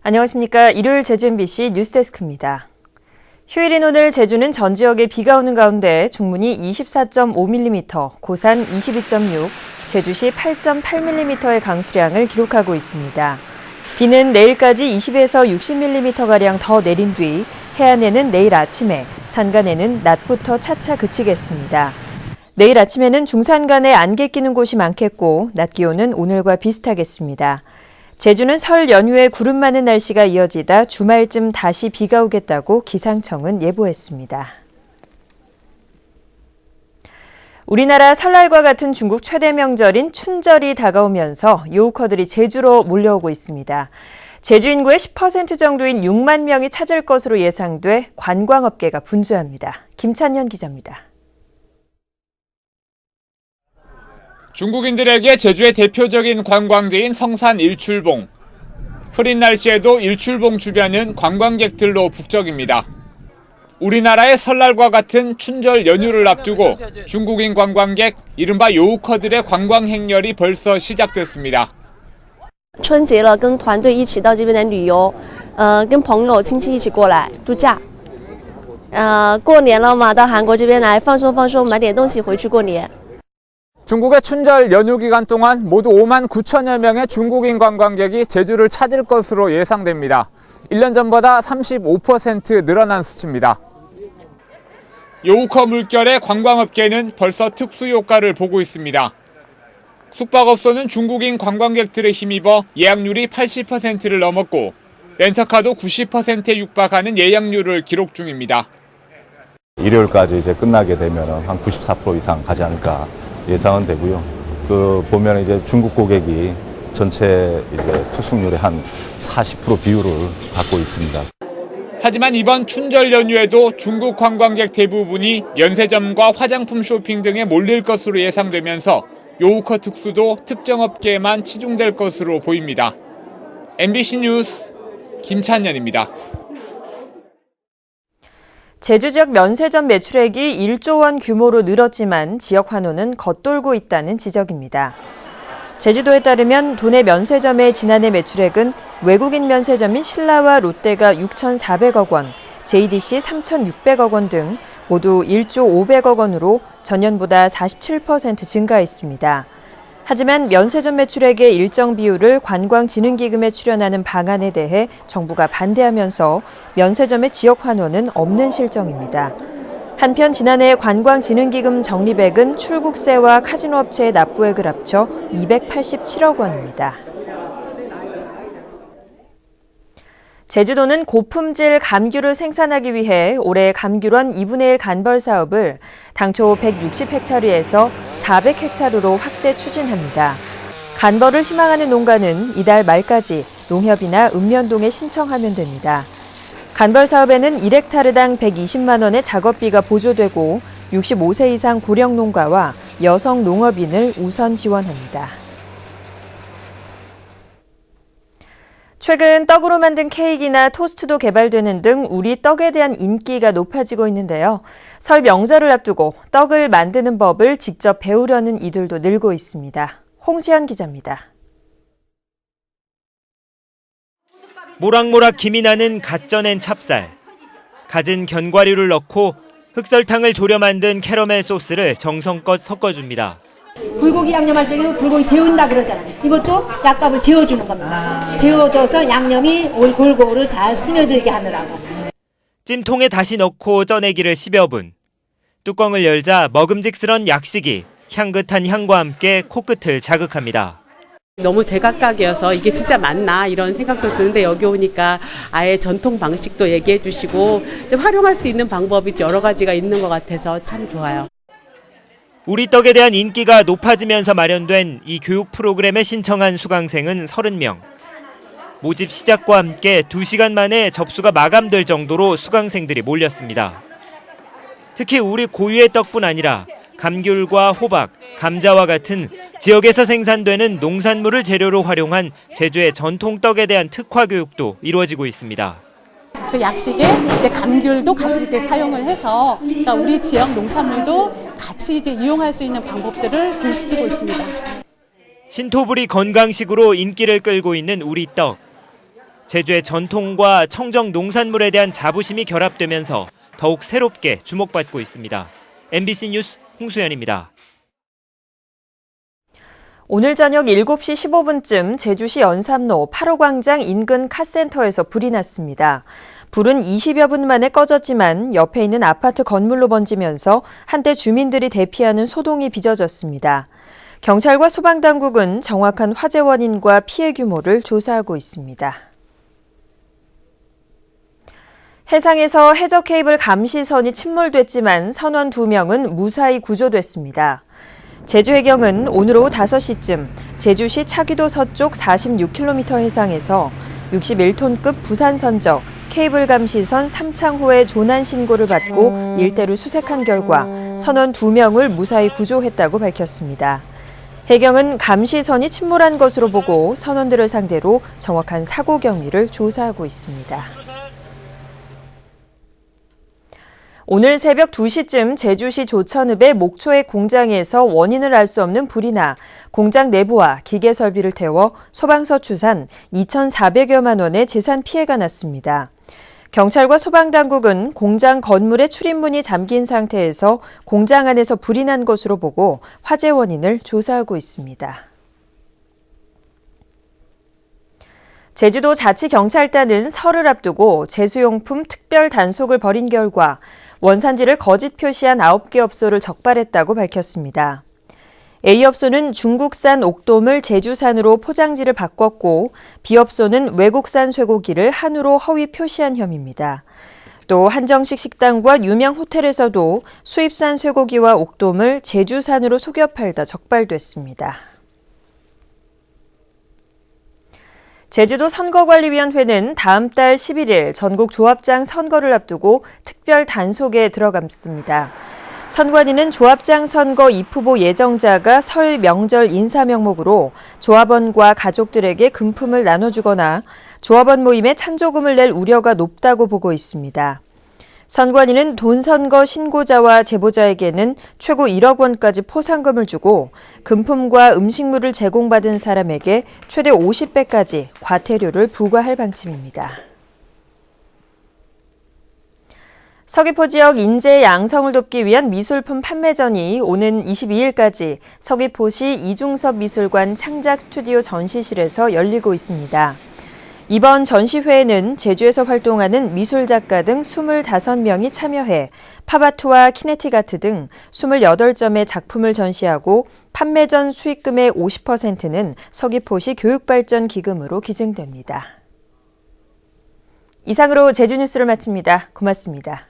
안녕하십니까. 일요일 제주 MBC 뉴스데스크입니다. 휴일인 오늘 제주는 전 지역에 비가 오는 가운데 중문이 24.5mm, 고산 22.6, 제주시 8.8mm의 강수량을 기록하고 있습니다. 비는 내일까지 20에서 60mm가량 더 내린 뒤 해안에는 내일 아침에, 산간에는 낮부터 차차 그치겠습니다. 내일 아침에는 중산간에 안개 끼는 곳이 많겠고 낮 기온은 오늘과 비슷하겠습니다. 제주는 설 연휴에 구름 많은 날씨가 이어지다 주말쯤 다시 비가 오겠다고 기상청은 예보했습니다. 우리나라 설날과 같은 중국 최대 명절인 춘절이 다가오면서 요우커들이 제주로 몰려오고 있습니다. 제주 인구의 10% 정도인 6만 명이 찾을 것으로 예상돼 관광업계가 분주합니다. 김찬현 기자입니다. 중국인들에게 제주의 대표적인 관광지인 성산 일출봉. 흐린 날씨에도 일출봉 주변은 관광객들로 북적입니다. 우리나라의 설날과 같은 춘절 연휴를 앞두고 중국인 관광객, 이른바 요우커들의 관광 행렬이 벌써 시작됐습니다. 春节了，跟团队一起到这边来旅游，跟朋友亲戚一起过来度假。过年了嘛，到韩国这边来放松放松，买点东西回去过年。 중국의 춘절 연휴 기간 동안 모두 5만 9천여 명의 중국인 관광객이 제주를 찾을 것으로 예상됩니다. 1년 전보다 35% 늘어난 수치입니다. 요우커 물결의 관광업계는 벌써 특수 효과를 보고 있습니다. 숙박업소는 중국인 관광객들에 힘입어 예약률이 80%를 넘었고 렌터카도 90%에 육박하는 예약률을 기록 중입니다. 일요일까지 이제 끝나게 되면 한 94% 이상 가지 않을까 예상은 되고요. 보면 이제 중국 고객이 전체 이제 투숙률의 한 40% 비율을 갖고 있습니다. 하지만 이번 춘절 연휴에도 중국 관광객 대부분이 면세점과 화장품 쇼핑 등에 몰릴 것으로 예상되면서 요우커 특수도 특정 업계에만 치중될 것으로 보입니다. MBC 뉴스 김찬현입니다. 제주 지역 면세점 매출액이 1조 원 규모로 늘었지만 지역 환호는 겉돌고 있다는 지적입니다. 제주도에 따르면 도내 면세점의 지난해 매출액은 외국인 면세점인 신라와 롯데가 6,400억 원, JDC 3,600억 원 등 모두 1조 500억 원으로 전년보다 47% 증가했습니다. 하지만 면세점 매출액의 일정 비율을 관광진흥기금에 출연하는 방안에 대해 정부가 반대하면서 면세점의 지역 환호는 없는 실정입니다. 한편 지난해 관광진흥기금 적립액은 출국세와 카지노 업체의 납부액을 합쳐 287억 원입니다. 제주도는 고품질 감귤을 생산하기 위해 올해 감귤원 2분의 1 간벌 사업을 당초 160헥타르에서 400헥타르로 확대 추진합니다. 간벌을 희망하는 농가는 이달 말까지 농협이나 읍면동에 신청하면 됩니다. 간벌 사업에는 1헥타르당 120만 원의 작업비가 보조되고 65세 이상 고령 농가와 여성 농업인을 우선 지원합니다. 최근 떡으로 만든 케이크나 토스트도 개발되는 등 우리 떡에 대한 인기가 높아지고 있는데요. 설 명절을 앞두고 떡을 만드는 법을 직접 배우려는 이들도 늘고 있습니다. 홍시현 기자입니다. 모락모락 김이 나는 갓 쪄낸 찹쌀, 갖은 견과류를 넣고 흑설탕을 졸여 만든 캐러멜 소스를 정성껏 섞어줍니다. 불고기 양념할 적에 불고기 재운다 그러잖아요. 이것도 약값을 재워주는 겁니다. 재워둬서 양념이 골고루 잘 스며들게 하느라고. 찜통에 다시 넣고 쪄내기를 10여 분. 뚜껑을 열자 먹음직스런 약식이 향긋한 향과 함께 코끝을 자극합니다. 너무 제각각이어서 이게 진짜 맞나 이런 생각도 드는데 여기 오니까 아예 전통 방식도 얘기해 주시고 활용할 수 있는 방법이 여러 가지가 있는 것 같아서 참 좋아요. 우리 떡에 대한 인기가 높아지면서 마련된 이 교육 프로그램에 신청한 수강생은 30명. 모집 시작과 함께 2시간 만에 접수가 마감될 정도로 수강생들이 몰렸습니다. 특히 우리 고유의 떡뿐 아니라 감귤과 호박, 감자와 같은 지역에서 생산되는 농산물을 재료로 활용한 제주의 전통 떡에 대한 특화 교육도 이루어지고 있습니다. 그 약식에 이제 감귤도 같이 이제 사용을 해서 그러니까 우리 지역 농산물도 같이 이제 이용할 수 있는 방법들을 교육시키고 있습니다. 신토부리 건강식으로 인기를 끌고 있는 우리 떡. 제주의 전통과 청정 농산물에 대한 자부심이 결합되면서 더욱 새롭게 주목받고 있습니다. MBC 뉴스 홍수연입니다. 오늘 저녁 7시 15분쯤 제주시 연삼로 8호 광장 인근 카센터에서 불이 났습니다. 불은 20여 분 만에 꺼졌지만 옆에 있는 아파트 건물로 번지면서 한때 주민들이 대피하는 소동이 빚어졌습니다. 경찰과 소방당국은 정확한 화재 원인과 피해 규모를 조사하고 있습니다. 해상에서 해저 케이블 감시선이 침몰됐지만 선원 2명은 무사히 구조됐습니다. 제주해경은 오늘 오후 5시쯤 제주시 차기도 서쪽 46km 해상에서 61톤급 부산선적 케이블 감시선 삼창호의 조난 신고를 받고 일대를 수색한 결과 선원 2명을 무사히 구조했다고 밝혔습니다. 해경은 감시선이 침몰한 것으로 보고 선원들을 상대로 정확한 사고 경위를 조사하고 있습니다. 오늘 새벽 2시쯤 제주시 조천읍의 목초액 공장에서 원인을 알 수 없는 불이 나 공장 내부와 기계 설비를 태워 소방서 추산 2,400여만 원의 재산 피해가 났습니다. 경찰과 소방당국은 공장 건물의 출입문이 잠긴 상태에서 공장 안에서 불이 난 것으로 보고 화재 원인을 조사하고 있습니다. 제주도 자치경찰단은 설을 앞두고 제수용품 특별 단속을 벌인 결과 원산지를 거짓 표시한 9개 업소를 적발했다고 밝혔습니다. A업소는 중국산 옥돔을 제주산으로 포장지를 바꿨고 B업소는 외국산 쇠고기를 한우로 허위 표시한 혐의입니다. 또 한정식 식당과 유명 호텔에서도 수입산 쇠고기와 옥돔을 제주산으로 속여 팔다 적발됐습니다. 제주도 선거관리위원회는 다음 달 11일 전국 조합장 선거를 앞두고 특별 단속에 들어갔습니다. 선관위는 조합장 선거 입후보 예정자가 설 명절 인사 명목으로 조합원과 가족들에게 금품을 나눠주거나 조합원 모임에 찬조금을 낼 우려가 높다고 보고 있습니다. 선관위는 돈선거 신고자와 제보자에게는 최고 1억 원까지 포상금을 주고 금품과 음식물을 제공받은 사람에게 최대 50배까지 과태료를 부과할 방침입니다. 서귀포 지역 인재 양성을 돕기 위한 미술품 판매전이 오는 22일까지 서귀포시 이중섭 미술관 창작 스튜디오 전시실에서 열리고 있습니다. 이번 전시회에는 제주에서 활동하는 미술작가 등 25명이 참여해 팝아트와 키네틱 아트 등 28점의 작품을 전시하고 판매전 수익금의 50%는 서귀포시 교육발전기금으로 기증됩니다. 이상으로 제주뉴스를 마칩니다. 고맙습니다.